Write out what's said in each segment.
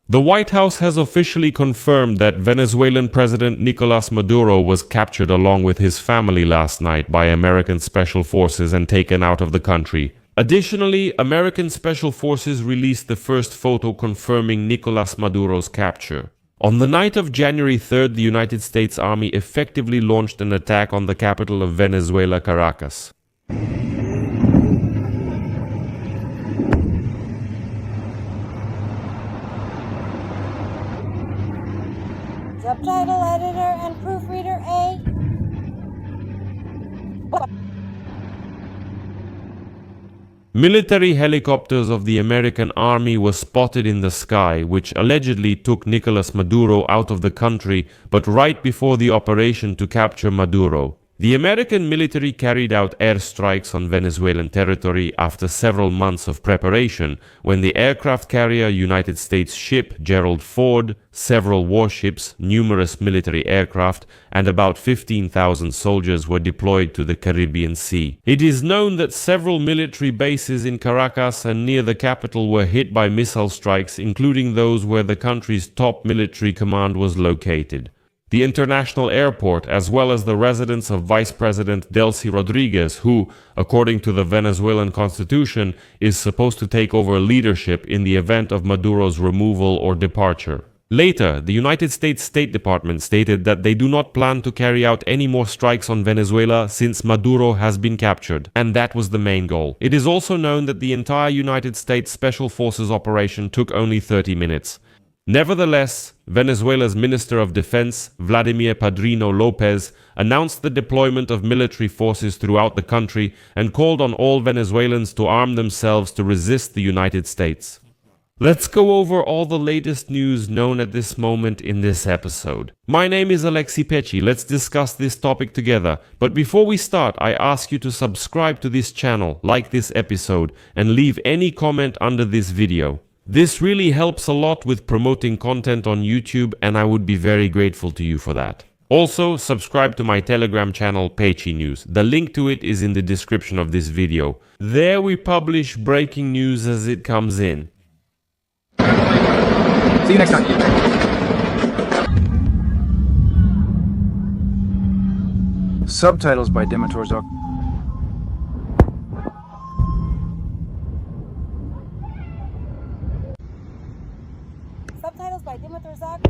The White House has officially confirmed that Venezuelan President Nicolas Maduro was captured along with his family last night by American Special Forces and taken out of the country. Additionally, American Special Forces released the first photo confirming Nicolas Maduro's capture. On the night of January 3rd, the United States Army effectively launched an attack on the capital of Venezuela, Caracas. Subtitle editor and proofreader A. Military helicopters of the American Army were spotted in the sky, which allegedly took Nicolas Maduro out of the country, but right before the operation to capture Maduro. The American military carried out airstrikes on Venezuelan territory after several months of preparation, when the aircraft carrier United States ship Gerald Ford, several warships, numerous military aircraft, and about 15,000 soldiers were deployed to the Caribbean Sea. It is known that several military bases in Caracas and near the capital were hit by missile strikes, including those where the country's top military command was located. The international airport, as well as the residence of Vice President Delcy Rodriguez, who, according to the Venezuelan constitution, is supposed to take over leadership in the event of Maduro's removal or departure. Later, the United States State Department stated that they do not plan to carry out any more strikes on Venezuela since Maduro has been captured, and that was the main goal. It is also known that the entire United States Special Forces operation took only 30 minutes. Nevertheless, Venezuela's Minister of Defense, Vladimir Padrino Lopez, announced the deployment of military forces throughout the country and called on all Venezuelans to arm themselves to resist the United States. Let's go over all the latest news known at this moment in this episode. My name is Alexi Pecci. Let's discuss this topic together. But before we start, I ask you to subscribe to this channel, like this episode, and leave any comment under this video. This really helps a lot with promoting content on YouTube, and I would be very grateful to you for that. Also, subscribe to my Telegram channel, Pecci News. The link to it is in the description of this video. There we publish breaking news as it comes in. See you next time. Subtitles by Demetor Zok. Subtitles by Dimitar Zak.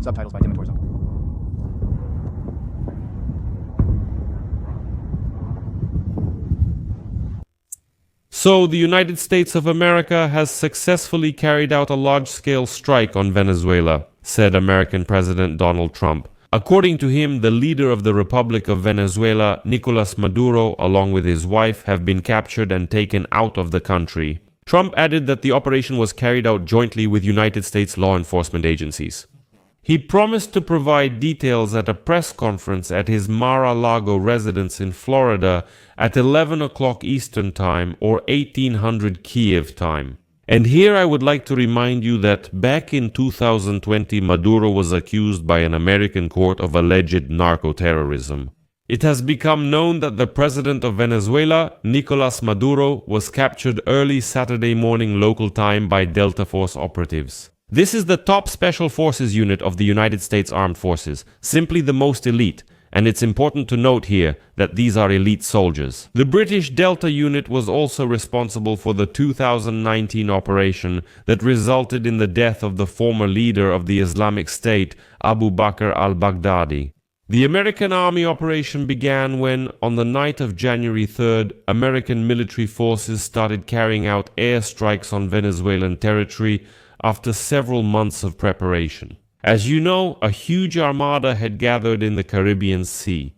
Subtitles by Demetor Zok. So, the United States of America has successfully carried out a large-scale strike on Venezuela, said American President Donald Trump. According to him, the leader of the Republic of Venezuela, Nicolas Maduro, along with his wife, have been captured and taken out of the country. Trump added that the operation was carried out jointly with United States law enforcement agencies. He promised to provide details at a press conference at his Mar-a-Lago residence in Florida at 11 o'clock Eastern Time or 1800 Kiev time. And here I would like to remind you that back in 2020, Maduro was accused by an American court of alleged narco-terrorism. It has become known that the president of Venezuela, Nicolas Maduro, was captured early Saturday morning local time by Delta Force operatives. This is the top Special Forces unit of the United States Armed Forces, simply the most elite, and it's important to note here that these are elite soldiers. The British Delta unit was also responsible for the 2019 operation that resulted in the death of the former leader of the Islamic State, Abu Bakr al-Baghdadi. The American Army operation began when, on the night of January 3rd, American military forces started carrying out airstrikes on Venezuelan territory after several months of preparation. As you know, a huge armada had gathered in the Caribbean Sea.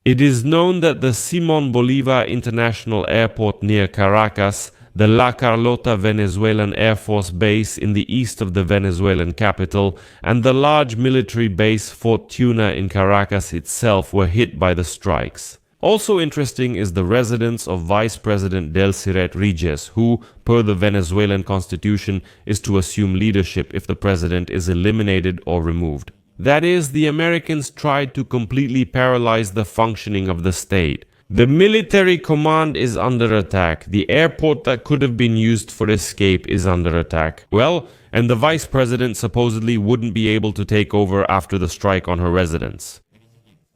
It is known that the Simón Bolívar International Airport near Caracas, the La Carlota Venezuelan Air Force Base in the east of the Venezuelan capital, and the large military base Fort Tuna in Caracas itself were hit by the strikes. Also interesting is the residence of Vice President Delcy Rodriguez, who, per the Venezuelan constitution, is to assume leadership if the president is eliminated or removed. That is, the Americans tried to completely paralyze the functioning of the state. The military command is under attack. The airport that could have been used for escape is under attack. Well, and the vice president supposedly wouldn't be able to take over after the strike on her residence.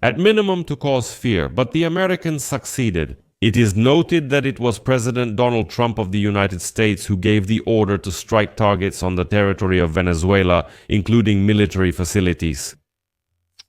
At minimum to cause fear, but the Americans succeeded. It is noted that it was President Donald Trump of the United States who gave the order to strike targets on the territory of Venezuela, including military facilities.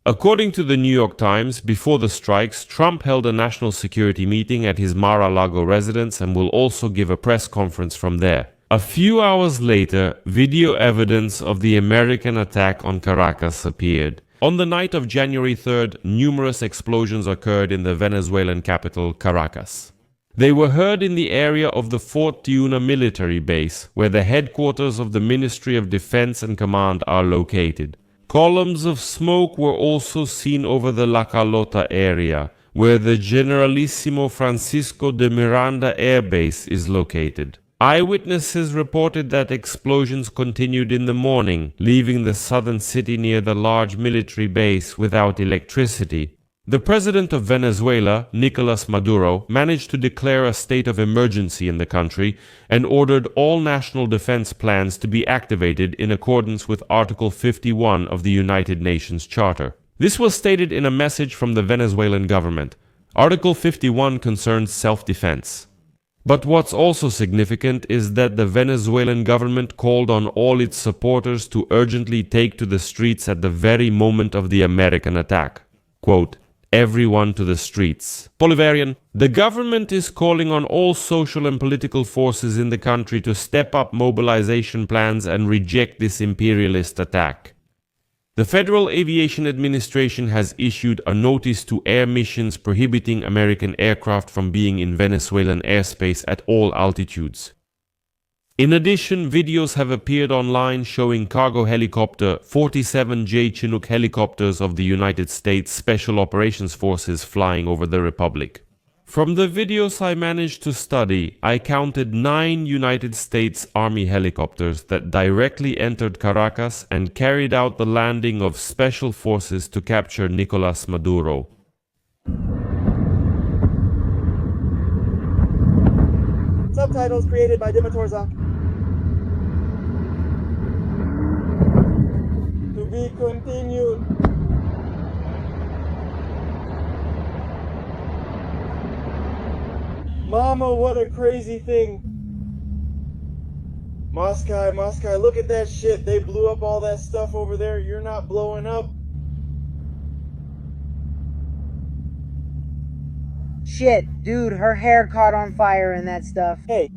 According to the New York Times, before the strikes, Trump held a national security meeting at his Mar-a-Lago residence and will also give a press conference from there. A few hours later, video evidence of the American attack on Caracas appeared. On the night of January 3rd, numerous explosions occurred in the Venezuelan capital, Caracas. They were heard in the area of the Fort Tiuna military base, where the headquarters of the Ministry of Defense and Command are located. Columns of smoke were also seen over the La Carlota area, where the Generalissimo Francisco de Miranda Air Base is located. Eyewitnesses reported that explosions continued in the morning, leaving the southern city near the large military base without electricity. The president of Venezuela, Nicolas Maduro, managed to declare a state of emergency in the country and ordered all national defense plans to be activated in accordance with Article 51 of the United Nations Charter. This was stated in a message from the Venezuelan government. Article 51 concerns self-defense. But what's also significant is that the Venezuelan government called on all its supporters to urgently take to the streets at the very moment of the American attack. Quote, "Everyone to the streets." Bolivarian, the government is calling on all social and political forces in the country to step up mobilization plans and reject this imperialist attack. The Federal Aviation Administration has issued a notice to air missions prohibiting American aircraft from being in Venezuelan airspace at all altitudes. In addition, videos have appeared online showing cargo helicopter 47J Chinook helicopters of the United States Special Operations Forces flying over the Republic. From the videos I managed to study, I counted 9 United States Army helicopters that directly entered Caracas and carried out the landing of special forces to capture Nicolas Maduro. Subtitles created by Dimitrorzak. To be continued. Mama, what a crazy thing. Moskai, look at that shit. They blew up all that stuff over there. You're not blowing up. Shit, dude, her hair caught on fire and that stuff. Hey.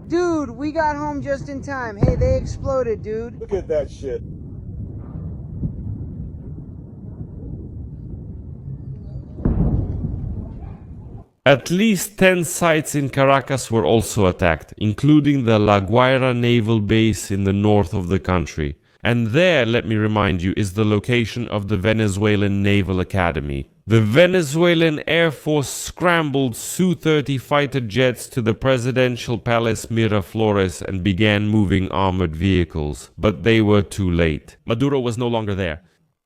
Dude, we got home just in time. Hey, they exploded, dude. Look at that shit. At least 10 sites in Caracas were also attacked, including the La Guaira naval base in the north of the country. And there, let me remind you, is the location of the Venezuelan Naval Academy. The Venezuelan Air Force scrambled Su-30 fighter jets to the presidential palace Miraflores and began moving armored vehicles, but they were too late. Maduro was no longer there.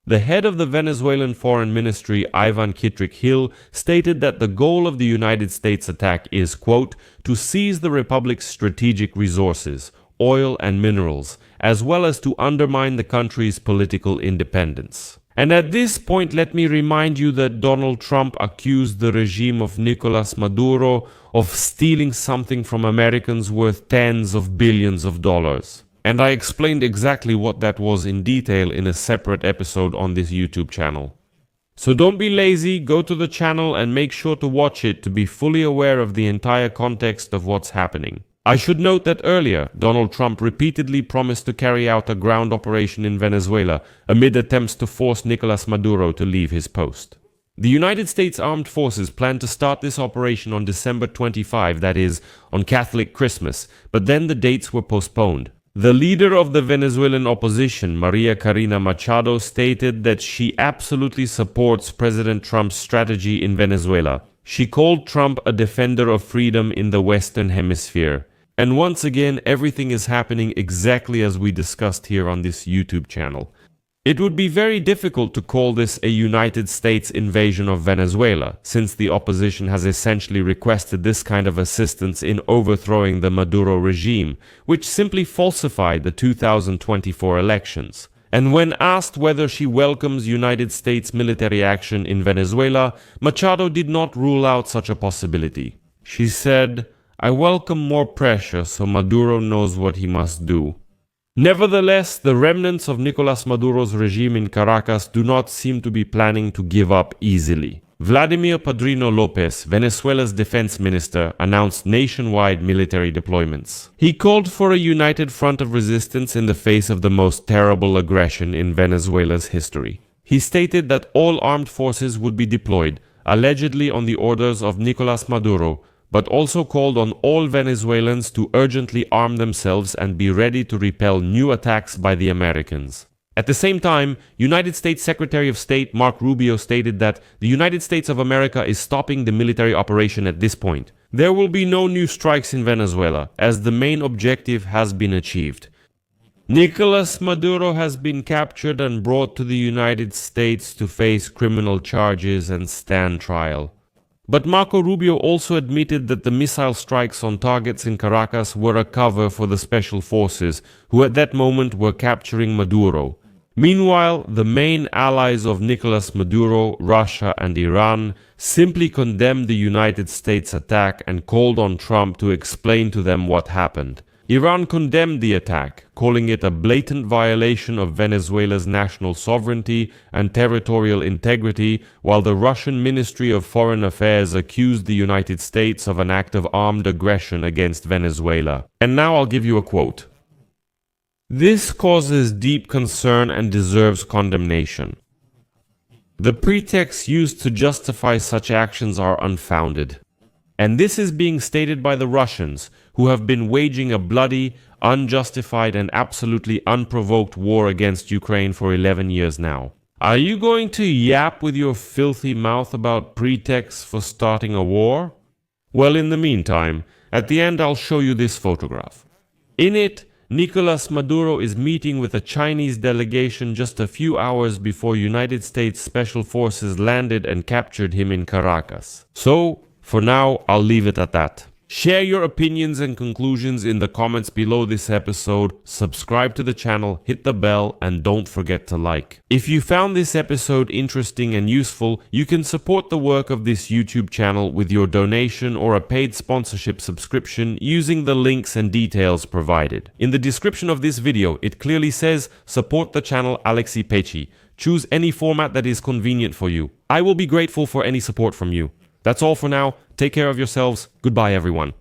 The head of the Venezuelan Foreign Ministry, Ivan Kittrik Hill, stated that the goal of the United States attack is, quote, to seize the republic's strategic resources, oil and minerals, as well as to undermine the country's political independence. And at this point, let me remind you that Donald Trump accused the regime of Nicolas Maduro of stealing something from Americans worth tens of billions of dollars. And I explained exactly what that was in detail in a separate episode on this YouTube channel. So don't be lazy, go to the channel and make sure to watch it to be fully aware of the entire context of what's happening. I should note that earlier, Donald Trump repeatedly promised to carry out a ground operation in Venezuela amid attempts to force Nicolas Maduro to leave his post. The United States Armed Forces planned to start this operation on December 25, that is, on Catholic Christmas, but then the dates were postponed. The leader of the Venezuelan opposition, Maria Corina Machado, stated that she absolutely supports President Trump's strategy in Venezuela. She called Trump a defender of freedom in the Western Hemisphere. And once again, everything is happening exactly as we discussed here on this YouTube channel. It would be very difficult to call this a United States invasion of Venezuela, since the opposition has essentially requested this kind of assistance in overthrowing the Maduro regime, which simply falsified the 2024 elections. And when asked whether she welcomes United States military action in Venezuela, Machado did not rule out such a possibility. She said, "I welcome more pressure so Maduro knows what he must do." Nevertheless, the remnants of Nicolas Maduro's regime in Caracas do not seem to be planning to give up easily. Vladimir Padrino Lopez, Venezuela's defense minister, announced nationwide military deployments. He called for a united front of resistance in the face of the most terrible aggression in Venezuela's history. He stated that all armed forces would be deployed, allegedly on the orders of Nicolas Maduro, but also called on all Venezuelans to urgently arm themselves and be ready to repel new attacks by the Americans. At the same time, United States Secretary of State Mark Rubio stated that the United States of America is stopping the military operation at this point. There will be no new strikes in Venezuela, as the main objective has been achieved. Nicolas Maduro has been captured and brought to the United States to face criminal charges and stand trial. But Marco Rubio also admitted that the missile strikes on targets in Caracas were a cover for the special forces, who at that moment were capturing Maduro. Meanwhile, the main allies of Nicolas Maduro, Russia and Iran, simply condemned the United States attack and called on Trump to explain to them what happened. Iran condemned the attack, calling it a blatant violation of Venezuela's national sovereignty and territorial integrity, while the Russian Ministry of Foreign Affairs accused the United States of an act of armed aggression against Venezuela. And now I'll give you a quote. "This causes deep concern and deserves condemnation. The pretexts used to justify such actions are unfounded. And this is being stated by the Russians, who have been waging a bloody, unjustified and absolutely unprovoked war against Ukraine for 11 years now. Are you going to yap with your filthy mouth about pretexts for starting a war? Well, in the meantime, at the end I'll show you this photograph. In it, Nicolas Maduro is meeting with a Chinese delegation just a few hours before United States Special Forces landed and captured him in Caracas. So, for now, I'll leave it at that. Share your opinions and conclusions in the comments below this episode, subscribe to the channel, hit the bell, and don't forget to like. If you found this episode interesting and useful, you can support the work of this YouTube channel with your donation or a paid sponsorship subscription using the links and details provided. In the description of this video, it clearly says, support the channel Alexei Pechi. Choose any format that is convenient for you. I will be grateful for any support from you. That's all for now. Take care of yourselves. Goodbye, everyone.